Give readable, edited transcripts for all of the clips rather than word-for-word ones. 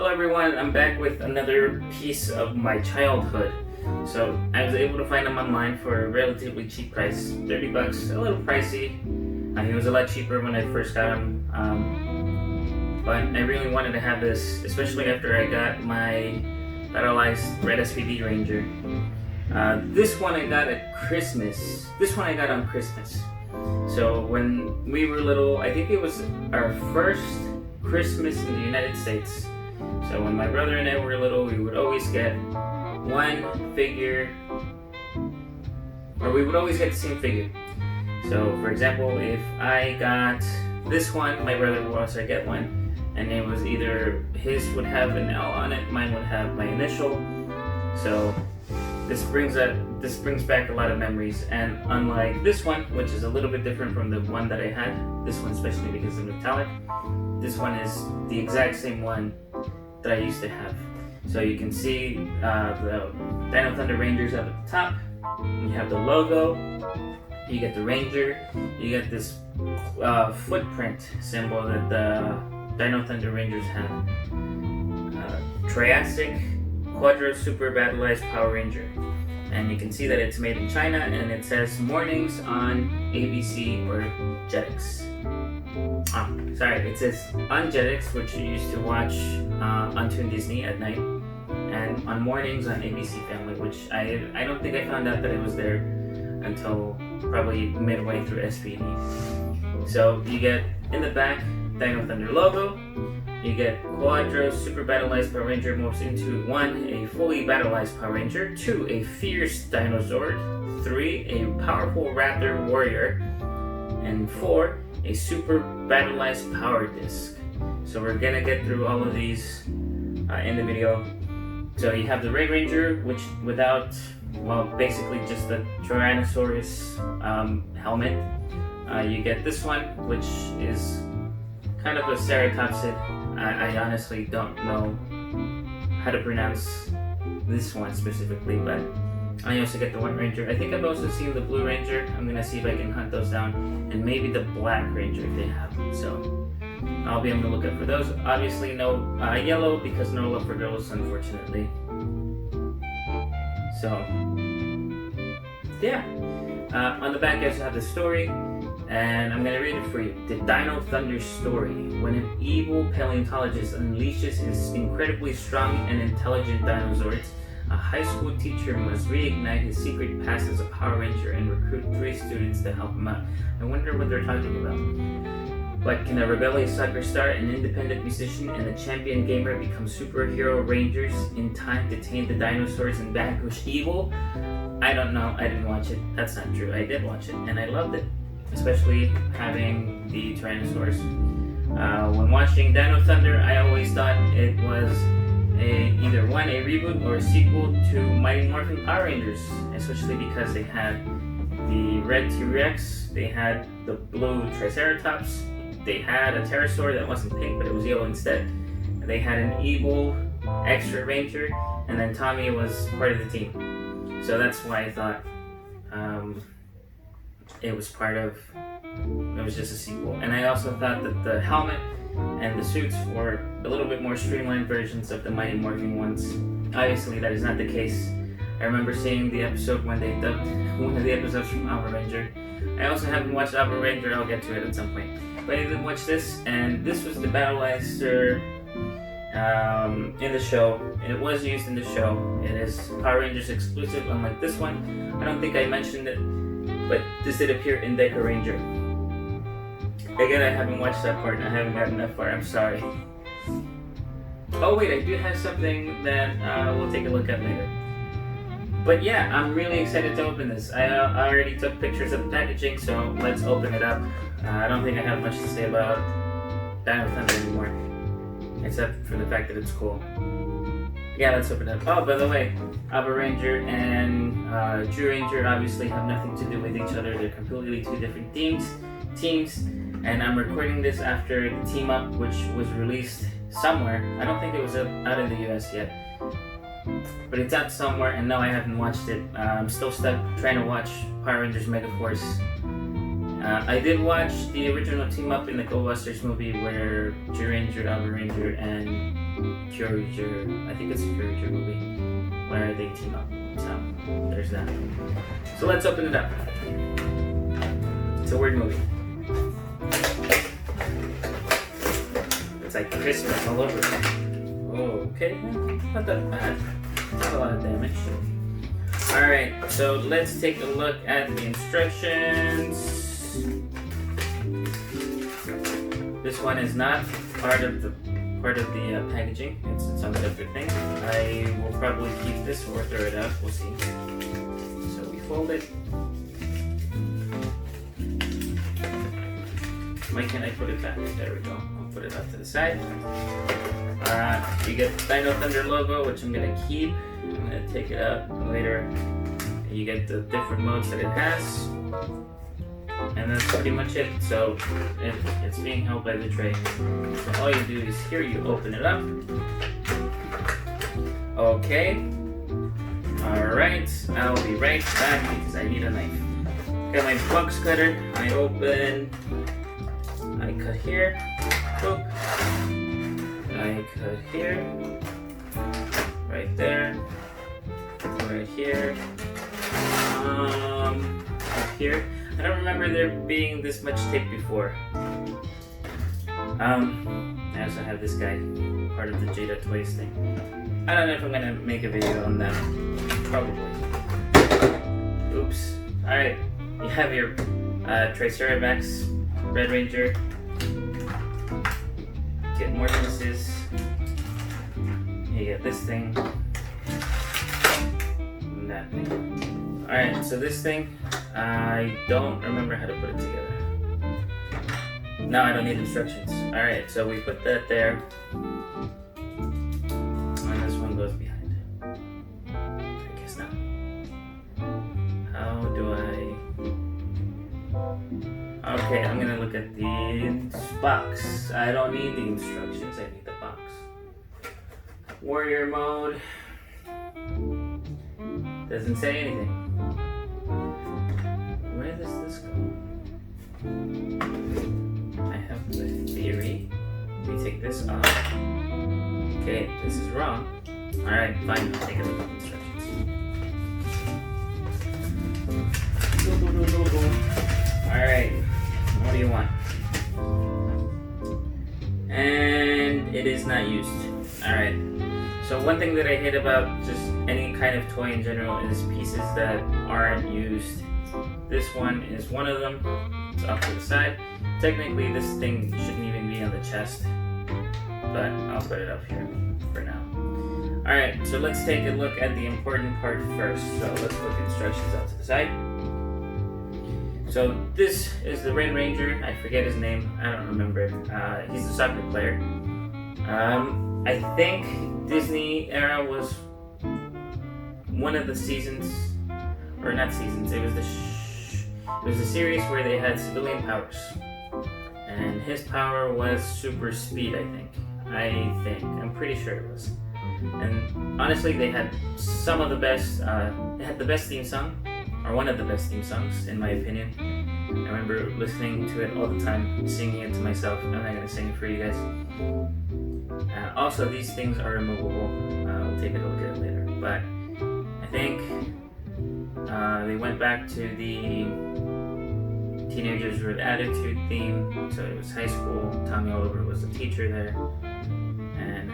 Hello everyone, I'm back with another piece of my childhood. So I was able to find them online for a relatively cheap price, 30 bucks, a little pricey. It was a lot cheaper when I first got them, but I really wanted to have this, especially after I got my Battlized Red SPD Ranger. This one I got at Christmas. This one I got on Christmas. So when we were little, I think it was our first Christmas in the United States. So when my brother and I were little, we would always get one figure, or we would always get the same figure. So for example, if I got this one, my brother would also get one, and it was either his would have an L on it, mine would have my initial. So this brings back a lot of memories, and unlike this one, which is a little bit different from the one that I had, this one especially because it's metallic, this one is the exact same one that I used to have. So you can see the Dino Thunder Rangers up at the top. You have the logo, you get the Ranger, you get this footprint symbol that the Dino Thunder Rangers have. Triassic, Quadro Super-Battlized Power Ranger. And you can see that it's made in China, and it says mornings on ABC or Jetix. It says on Jetix, which you used to watch on Toon Disney at night, and on mornings on ABC Family, which I don't think I found out that it was there until probably midway through SPD. So you get in the back Dino Thunder logo, you get Quadro Super-Battlized Power Ranger morphs into 1. A fully battleized Power Ranger, 2. A fierce Dinosaur, 3. A powerful Raptor warrior, and 4. A Super-Battlized Power Disc. So we're gonna get through all of these in the video. So you have the Red Ranger, which without, well, basically just the Tyrannosaurus helmet. You get this one, which is kind of a Ceratopsid. I honestly don't know how to pronounce this one specifically, but I also get the White Ranger. I think I've also seen the Blue Ranger. I'm gonna see if I can hunt those down, and maybe the Black Ranger if they have them. So I'll be able to look up for those. Obviously no yellow, because no love for girls, unfortunately. So yeah, on the back you also have the story, and I'm gonna read it for you. The Dino Thunder story. When an evil paleontologist unleashes his incredibly strong and intelligent dinosaurs, a high school teacher must reignite his secret past as a Power Ranger and recruit 3 students to help him out. I wonder what they're talking about. But can a rebellious soccer star, an independent musician, and a champion gamer become superhero rangers in time to tame the dinosaurs and vanquish evil? I don't know. I didn't watch it. That's not true. I did watch it, and I loved it. Especially having the Tyrannosaurs. When watching Dino Thunder, I always thought it was either a reboot or a sequel to Mighty Morphin Power Rangers, especially because they had the red T-Rex, they had the blue Triceratops, they had a Pterosaur that wasn't pink but it was yellow instead, and they had an evil extra ranger, and then Tommy was part of the team. So that's why I thought it was just a sequel. And I also thought that the helmet and the suits were a little bit more streamlined versions of the Mighty Morphin ones. Obviously that is not the case. I remember seeing the episode when they dubbed one of the episodes from Alpha Ranger. I also haven't watched Alpha Ranger, I'll get to it at some point. But I did watch this, and this was the Battleister in the show. It was used in the show. It is Power Rangers exclusive, unlike this one. I don't think I mentioned it, but this did appear in Deca Ranger. Again, I haven't watched that part. I haven't gotten that far. I'm sorry. Oh wait, I do have something that we'll take a look at later. But yeah, I'm really excited to open this. I already took pictures of the packaging, so let's open it up. I don't think I have much to say about Dino Thunder anymore, except for the fact that it's cool. Yeah, let's open it up. Oh, by the way, Alpha Ranger and True Ranger obviously have nothing to do with each other. They're completely 2 different teams. And I'm recording this after the Team Up, which was released somewhere. I don't think it was out in the US yet, but it's out somewhere, and no, I haven't watched it. I'm still stuck trying to watch Power Rangers Megaforce. I did watch the original Team Up in the Go Busters movie where True Ranger, Alpha Ranger, and Future, I think it's a Future movie, where they team up. So there's that. So let's open it up. It's a weird movie. It's like Christmas all over. Oh, okay, not that bad. Not a lot of damage. Alright, so let's take a look at the instructions. This one is not part of the packaging. It's some other thing. I will probably keep this or throw it out. We'll see. So we fold it. Why can't I put it back? There we go. I'll put it off to the side. You get the Dino Thunder logo, which I'm gonna keep. I'm gonna take it out later. You get the different modes that it has. And that's pretty much it. So it's being held by the tray. So all you do is here you open it up. Okay. Alright, I'll be right back because I need a knife. Got my box cutter. I open. I cut here. Boop. I cut here. Right there. Right here. Up here. I don't remember there being this much tape before. I also have this guy, part of the Jada Toys thing. I don't know if I'm gonna make a video on that. Probably. Oops. Alright, you have your Triceratops, Red Ranger. Get more pieces. You get this thing. And that thing. Alright, so this thing, I don't remember how to put it together. No, I don't need instructions. Alright, so we put that there. And this one goes behind. I guess not. How do I... Okay, I'm gonna look at the box. I don't need the instructions, I need the box. Warrior mode. Doesn't say anything. Where does this go? I have the theory. We take this off. Okay, this is wrong. Alright, fine, I'll take a look at the instructions. Alright, what do you want? And it is not used. Alright, so one thing that I hate about just any kind of toy in general is pieces that aren't used. This one is one of them. It's off to the side. Technically, this thing shouldn't even be on the chest, but I'll put it up here for now. Alright, so let's take a look at the important part first. So let's put the instructions out to the side. So this is the Red Ranger. I forget his name. I don't remember. He's a soccer player. I think Disney era was one of the seasons, or not seasons. It was the series where they had civilian powers, and his power was super speed. I'm pretty sure it was. And honestly, they had some of the best. They had the best theme song, or one of the best theme songs, in my opinion. I remember listening to it all the time, singing it to myself. I'm not gonna sing it for you guys. Also, these things are removable. We'll take a look at it later. But I think they went back to the Teenagers with Attitude theme. So it was high school. Tommy Oliver was the teacher there, and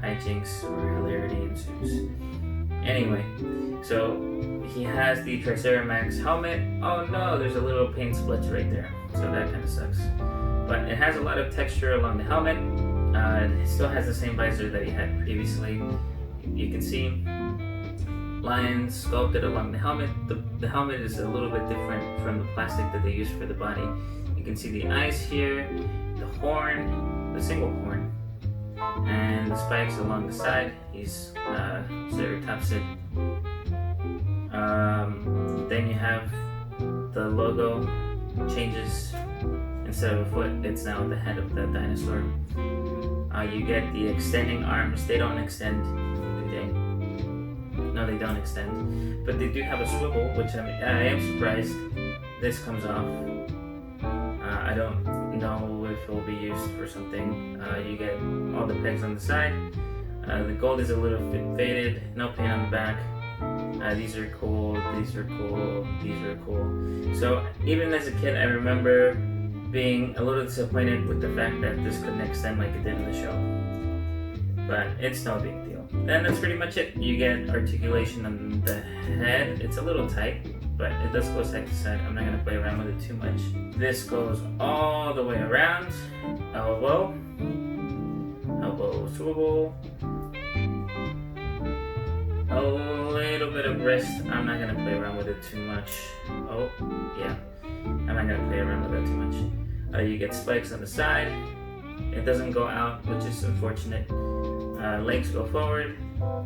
hijinks or hilarity ensues. Anyway, so he has the Triceratops helmet. Oh no, there's a little paint splitch right there. So that kind of sucks. But it has a lot of texture along the helmet. It still has the same visor that he had previously. You can see lines sculpted along the helmet. The helmet is a little bit different from the plastic that they use for the body. You can see the eyes here, the horn, the single horn, and the spikes along the side. He's Triceratops. Then you have the logo changes. Instead of a foot, it's now the head of the dinosaur. You get the extending arms. They don't extend, do they? No, they don't extend. But they do have a swivel, which I am surprised this comes off. I don't know if it will be used for something. You get all the pegs on the side. The gold is a little bit faded, no paint on the back. These are cool, these are cool, these are cool. So even as a kid, I remember being a little disappointed with the fact that this couldn't extend like it did in the show. But it's no big deal. Then that's pretty much it. You get articulation on the head. It's a little tight, but it does go side to side. I'm not going to play around with it too much. This goes all the way around. Elbow. Elbow swivel. A little bit of wrist. I'm not going to play around with it too much. Oh, yeah. I'm not going to play around with it too much. You get spikes on the side. It doesn't go out, which is unfortunate. Legs go forward.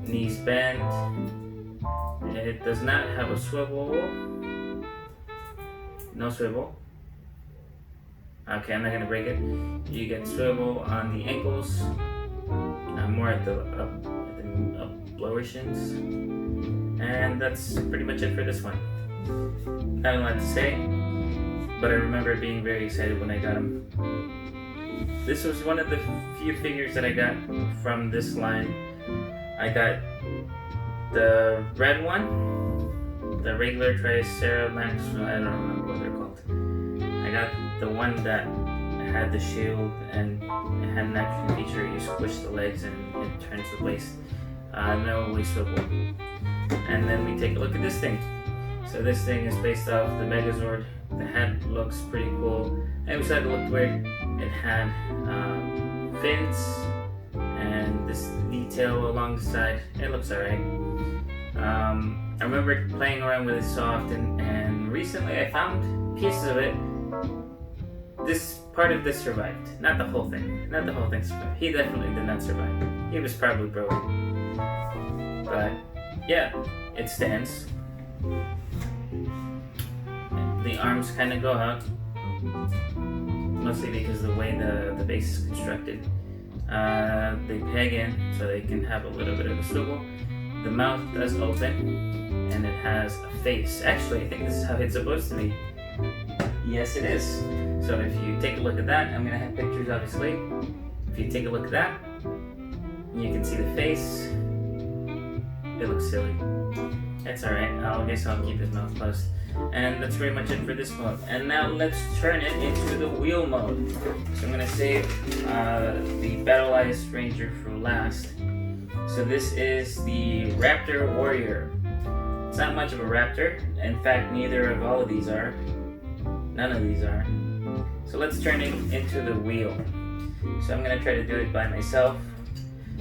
Knees bend. It does not have a swivel. No swivel. Okay, I'm not going to break it. You get swivel on the ankles. More at the lower shins. And that's pretty much it for this one. Not a lot to say, but I remember being very excited when I got him. This was one of the few figures that I got from this line. I got the red one, the regular Triassic, I don't remember what they're called. I got the one that had the shield and it had an action feature. You squish the legs and it turns the waist. No waist swivel. And then we take a look at this thing. So this thing is based off the Megazord. The head looks pretty cool. I always thought it looked weird. It had fins and this detail along the side. It looks alright. I remember playing around with it so often, and recently I found pieces of it. This part of this survived. Not the whole thing. Not the whole thing survived. He definitely did not survive. He was probably broken. But yeah, it stands. The arms kind of go out, mostly because of the way the base is constructed. They peg in so they can have a little bit of a swivel. The mouth does open, and it has a face. Actually, I think this is how it's supposed to be. Yes, it is. So if you take a look at that, I'm going to have pictures obviously. If you take a look at that, you can see the face. It looks silly. It's alright, I guess I'll keep his mouth closed. And that's pretty much it for this mode. And now let's turn it into the wheel mode. So I'm going to save the Battlized Ranger for last. So this is the Raptor Warrior. It's not much of a raptor. In fact, neither of all of these are. None of these are. So let's turn it into the wheel. So I'm going to try to do it by myself.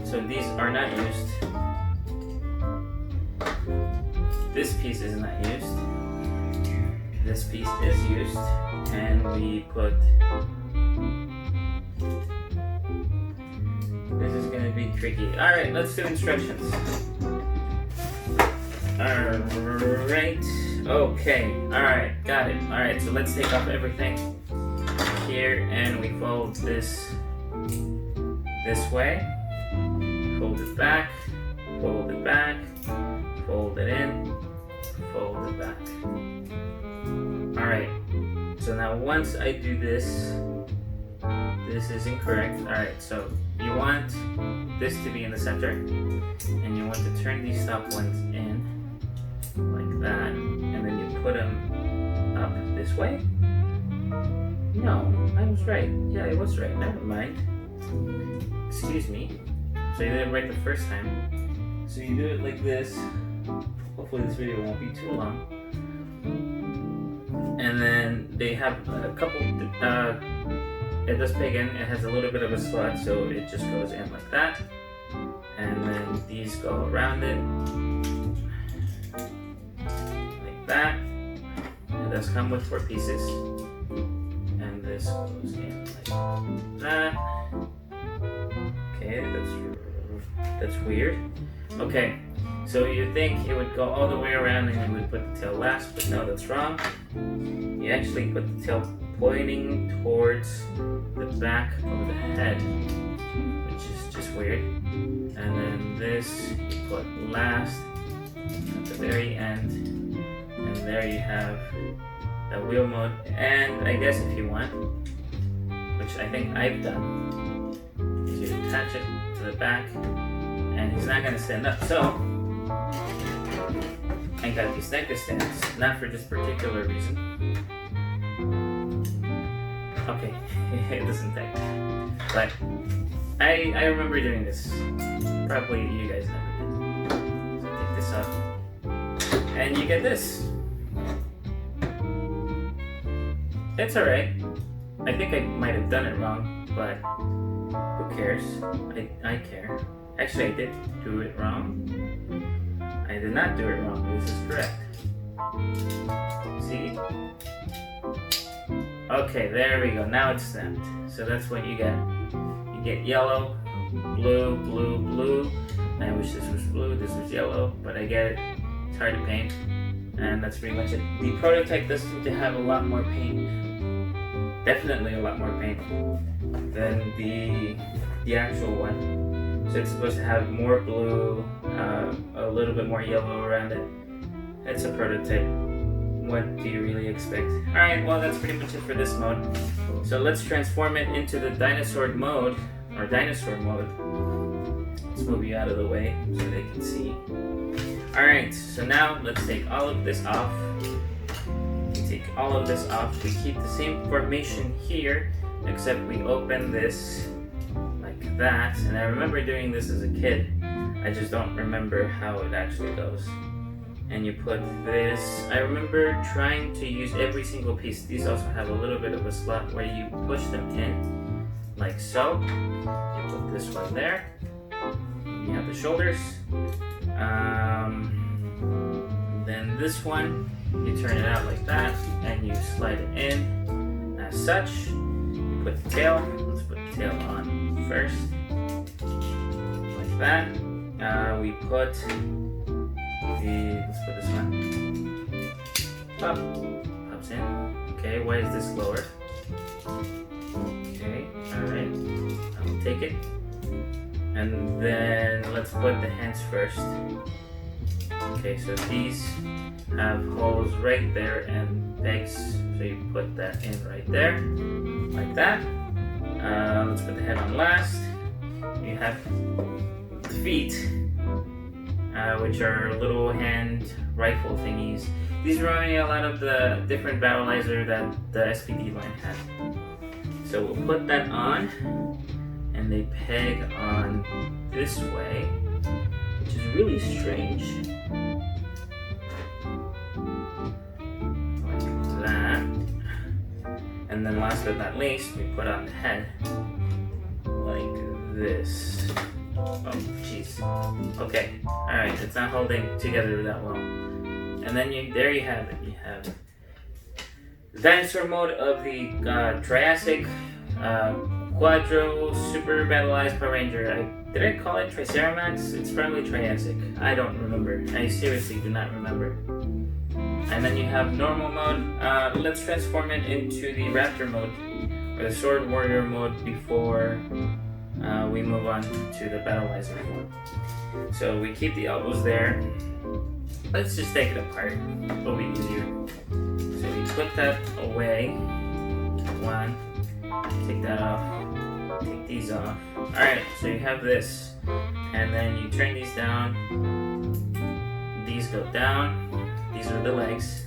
So these are not used. This piece is not used. This piece is used. And we put... This is going to be tricky. Alright, let's do instructions. Alright. Okay. Alright, got it. Alright, so let's take off everything here and we fold this way. Fold it back. Fold it back. Fold it in. Fold it back. Alright. So now once I do this, this is incorrect. Alright, so you want this to be in the center, and you want to turn these top ones in like that, and then you put them up this way. No, I was right. Yeah, I was right. Never mind. Excuse me. So you did it right the first time. So you do it like this. Hopefully this video won't be too long. And then they have a couple, it does peg in, it has a little bit of a slot, so it just goes in like that. And then these go around it, like that. It does come with 4 pieces. And this goes in like that. Okay, that's weird. Okay, so you think it would go all the way around and you would put the tail last, but no, that's wrong. You actually put the tail pointing towards the back of the head, which is just weird. And then this you put last at the very end, and there you have the wheel mode. And I guess if you want, which I think I've done, is you attach it to the back and he's not gonna stand up. So I got these NECA stands, not for this particular reason. Okay, it doesn't take. But I remember doing this. Probably you guys never did. So take this off, and you get this. It's alright. I think I might have done it wrong, but who cares? I care. Actually, I did do it wrong. I did not do it wrong. This is correct. See? Okay, there we go. Now it's snapped. So that's what you get. You get yellow, blue, blue, blue. I wish this was blue, this was yellow, but I get it. It's hard to paint. And that's pretty much it. The prototype does seem to have a lot more paint. Definitely a lot more paint than the actual one. So it's supposed to have more blue, a little bit more yellow around it. It's a prototype. What do you really expect? Alright, well that's pretty much it for this mode. So let's transform it into the dinosaur mode, or dinosaur mode. Let's move you out of the way so they can see. Alright, so now let's take all of this off. Take all of this off. We keep the same formation here, except we open this like that. And I remember doing this as a kid. I just don't remember how it actually goes. And you put this. I remember trying to use every single piece. These also have a little bit of a slot where you push them in, like so. You put this one there. You have the shoulders. Then this one, you turn it out like that, and you slide it in as such. You put the tail. Let's put the tail on first, like that. We put let's put this one. Pops in. Okay, why is this lower? Okay, alright. I'll take it. And then let's put the hands first. Okay, so these have holes right there and pegs. So you put that in right there. Like that. Let's put the head on last. You have the feet. Which are little hand rifle thingies. These remind me a lot of the different Battleizer that the SPD line had. So we'll put that on, and they peg on this way, which is really strange. Like that. And then last but not least, we put on the head, like this. Oh, jeez. Okay. Alright, it's not holding together that well. And then there you have it. You have the dinosaur mode of the Triassic, Quadro, Super-Battlized Power Ranger. Did I call it Triceratops? It's probably Triassic. I don't remember. I seriously do not remember. And then you have normal mode. Let's transform it into the Raptor mode, or the Sword Warrior mode before we move on to the Battleizer mode. So we keep the elbows there. Let's just take it apart. It'll be easier. So we put that away. One. Take that off. Take these off. Alright, so you have this. And then you turn these down. These go down. These are the legs.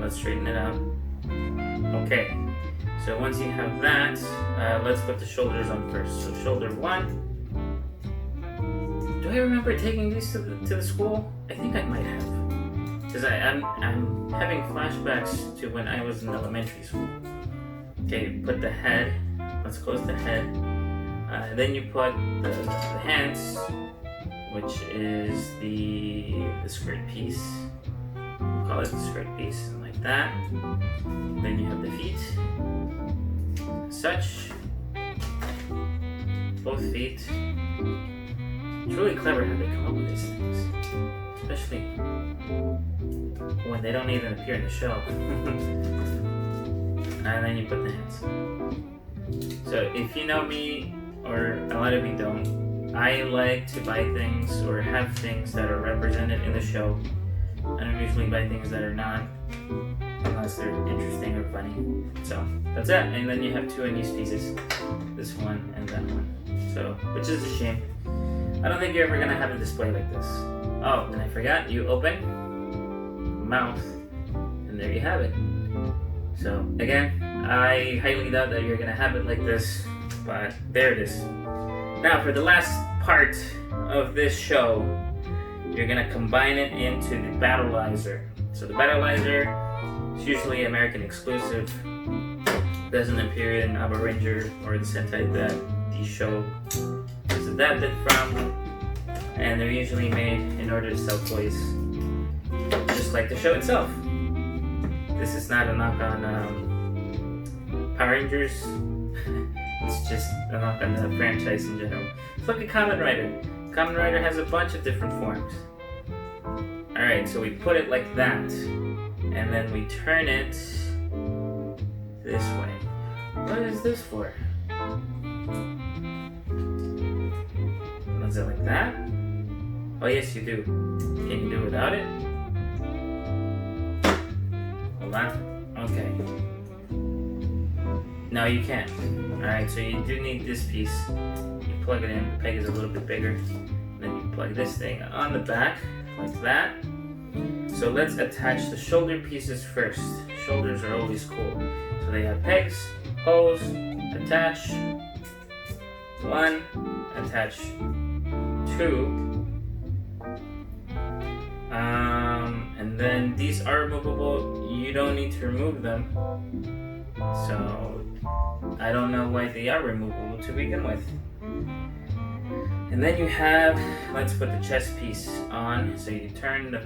Let's straighten it out. Okay. So once you have that, let's put the shoulders on first. So shoulder one. Do I remember taking these to the school? I think I might have. Because I'm having flashbacks to when I was in elementary school. Okay, put the head. Let's close the head. Then you put the hands, which is the skirt piece. We'll call it the skirt piece, like that. Then you have the feet. Such. Both feet. It's really clever how they come up with these things. Especially when they don't even appear in the show. And then you put the hands. So if you know me, or a lot of you don't, I like to buy things or have things that are represented in the show. I don't usually buy things that are not, unless they're interesting or funny. So that's it. And then you have two unused pieces, this one and that one. So, which is a shame. I don't think you're ever gonna have a display like this. Oh, and I forgot, you open, mouth, and there you have it. So again, I highly doubt that you're gonna have it like this, but there it is. Now for the last part of this show, you're gonna combine it into the Battleizer. So the Battleizer is usually American exclusive. Doesn't appear in Aba Ranger or the Sentai that the show is adapted from, and they're usually made in order to sell toys, just like the show itself. This is not a knock on Power Rangers. It's just a knock on the franchise in general. It's like a Kamen Rider. Kamen Rider has a bunch of different forms. Alright, so we put it like that, and then we turn it this way. What is this for? Is it like that? Oh yes, you do. Can you do without it? Hold on. Okay. No, you can't. Alright, so you do need this piece. You plug it in. The peg is a little bit bigger. Then you plug this thing on the back, like that. So let's attach the shoulder pieces first. Shoulders are always cool. So they have pegs, holes, attach, one, attach, two, and then these are removable. You don't need to remove them. So I don't know why they are removable to begin with. And then you have, let's put the chest piece on. So you turn the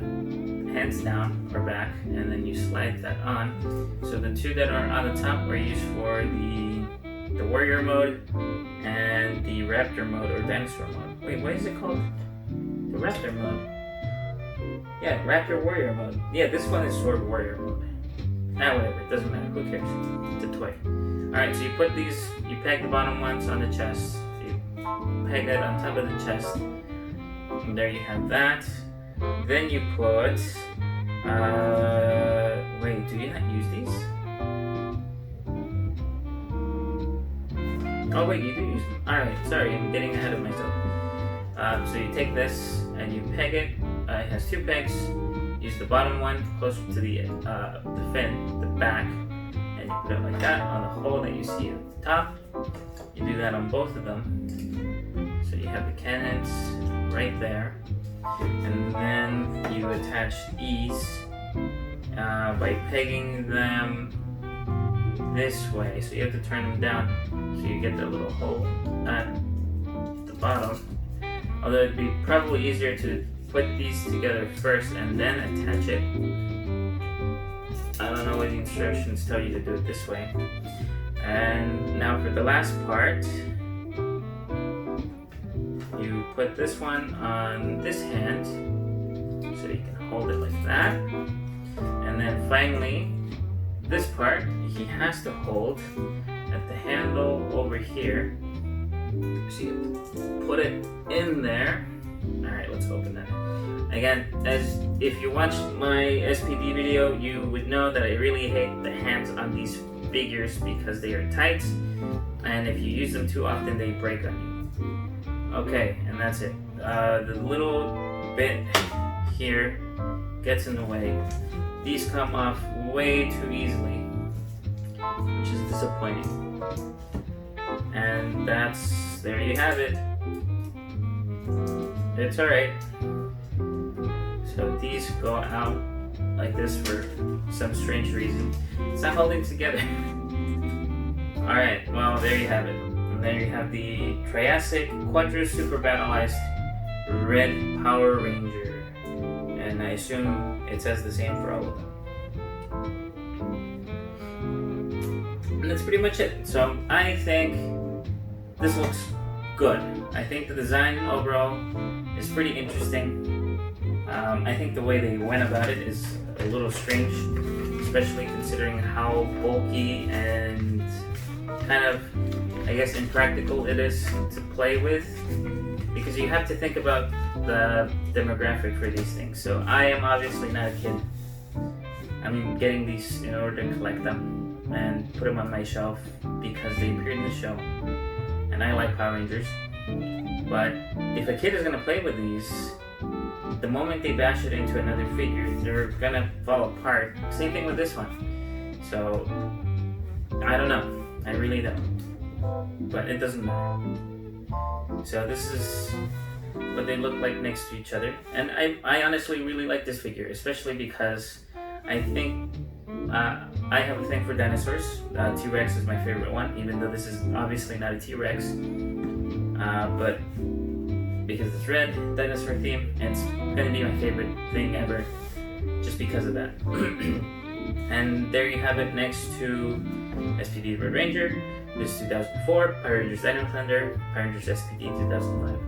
hands down or back, and then you slide that on. So the two that are on the top are used for the warrior mode and the raptor mode or dinosaur mode. Wait, what is it called? The raptor mode. Yeah, raptor warrior mode. Yeah, this one is sword warrior mode. Whatever, it doesn't matter, who cares? It's a toy. Alright, so you put these, you peg the bottom ones on the chest. So you peg it on top of the chest. And there you have that. Then you put, wait, do you not use these? Oh wait, you do use them. Alright, sorry, I'm getting ahead of myself. So you take this and you peg it. It has two pegs. Use the bottom one closer to the fin, the back, and you put it like that on the hole that you see at the top. You do that on both of them. So you have the cannons right there. And then you attach these by pegging them this way. So you have to turn them down so you get the little hole at the bottom. Although it'd be probably easier to put these together first and then attach it. I don't know what the instructions tell you to do it this way. And now for the last part, you put this one on this hand so you can hold it like that. And then finally, this part he has to hold at the handle over here. So you put it in there. Alright, let's open that. Again, as if you watched my SPD video, you would know that I really hate the hands on these figures because they are tight, and if you use them too often, they break on you. Okay, and that's it. The little bit here gets in the way. These come off way too easily, which is disappointing. And there you have it. It's alright. So these go out like this for some strange reason. It's not holding together. Alright, well there you have it. And there you have the Triassic Quadro Super-Battlized Red Power Ranger. And I assume it says the same for all of them. And that's pretty much it. So I think this looks good. I think the design overall is pretty interesting. I think the way they went about it is a little strange, especially considering how bulky and kind of, I guess, impractical it is to play with, because you have to think about the demographic for these things. So I am obviously not a kid. I'm getting these in order to collect them and put them on my shelf because they appeared in the show, and I like Power Rangers. But if a kid is gonna play with these, the moment they bash it into another figure, they're gonna fall apart. Same thing with this one. So I don't know. I really don't. But it doesn't matter. So this is what they look like next to each other. And I honestly really like this figure, especially because I think I have a thing for dinosaurs. T-Rex is my favorite one, even though this is obviously not a T-Rex. But because it's red, dinosaur theme, it's gonna be my favorite thing ever, just because of that. And there you have it next to SPD Red Ranger, this 2004, Power Rangers Dino Thunder, Power Rangers SPD 2005.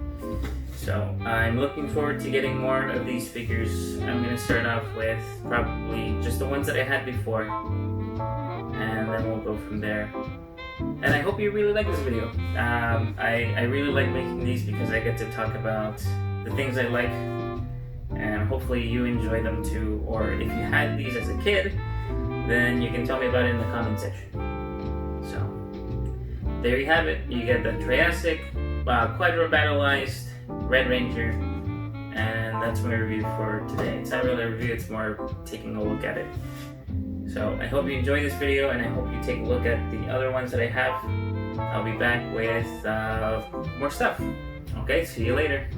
So I'm looking forward to getting more of these figures. I'm gonna start off with probably just the ones that I had before, and then we'll go from there. And I hope you really like this video. I really like making these because I get to talk about the things I like, and hopefully you enjoy them too. Or if you had these as a kid, then you can tell me about it in the comment section. So there you have it. You get the Triassic, Quadro Battlized Red Ranger, and that's my review for today. It's not really a review, it's more taking a look at it. So I hope you enjoyed this video, and I hope you take a look at the other ones that I have. I'll be back with more stuff. Okay, see you later.